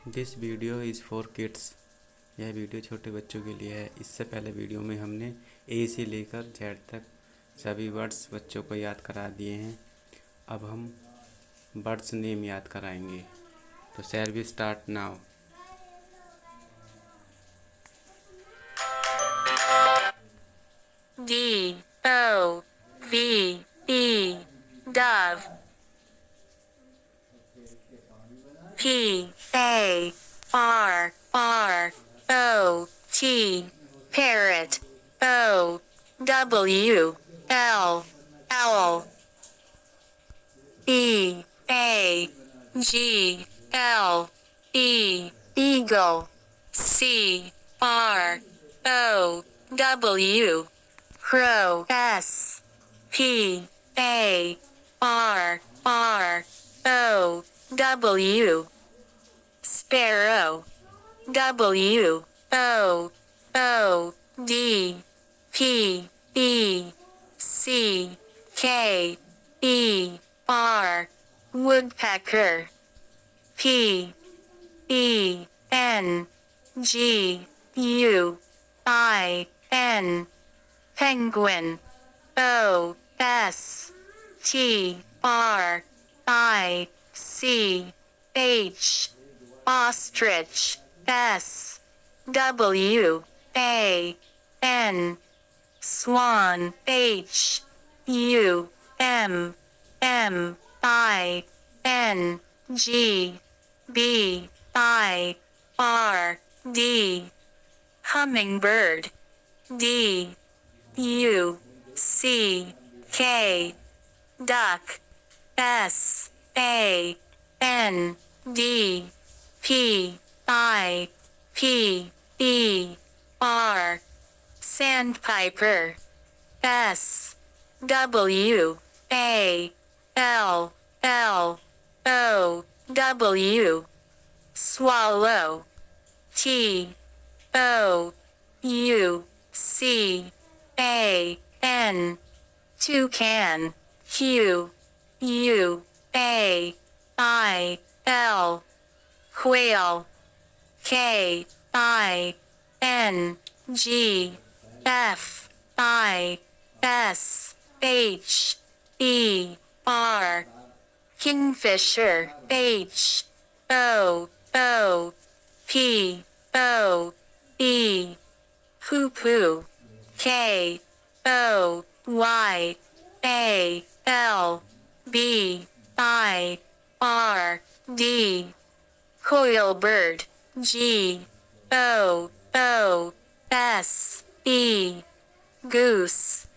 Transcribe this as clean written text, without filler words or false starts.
This video is for kids. यह video छोटे बच्चों के लिए है। इससे पहले वीडियो में हमने ए से लेकर जेड तक सभी वर्ड्स बच्चों को याद करा दिए हैं। अब हम वर्ड्स नेम याद कराएंगे। तो shall we start now. D-O-V-E, dove. P-A-R-R-O-T, parrot. O-W-L, owl. E-A-G-L-E, eagle. C-R-O-W, crow. S-P-A-R-R-O-W, sparrow. W-O-O-D-P-E-C-K-E-R, woodpecker. P-E-N-G-U-I-N, penguin. O-S-T-R-I-C-H, ostrich. S-W-A-N, swan. H-U-M-M-I-N-G-B-I-R-D, hummingbird. D-U-C-K, duck. S-A-N-D-P-I-P-E-R, sandpiper. S-W-A-L-L-O-W, swallow. T-O-U-C-A-N, toucan. Q-U-A-I-L, quail. K-I-N-G-F-I-S-H-E-R, kingfisher. H-O-O-P-O-E, poo-poo. K-O-Y-A-L-B-I-R-D, coil bird. G-O-O-S-E, goose.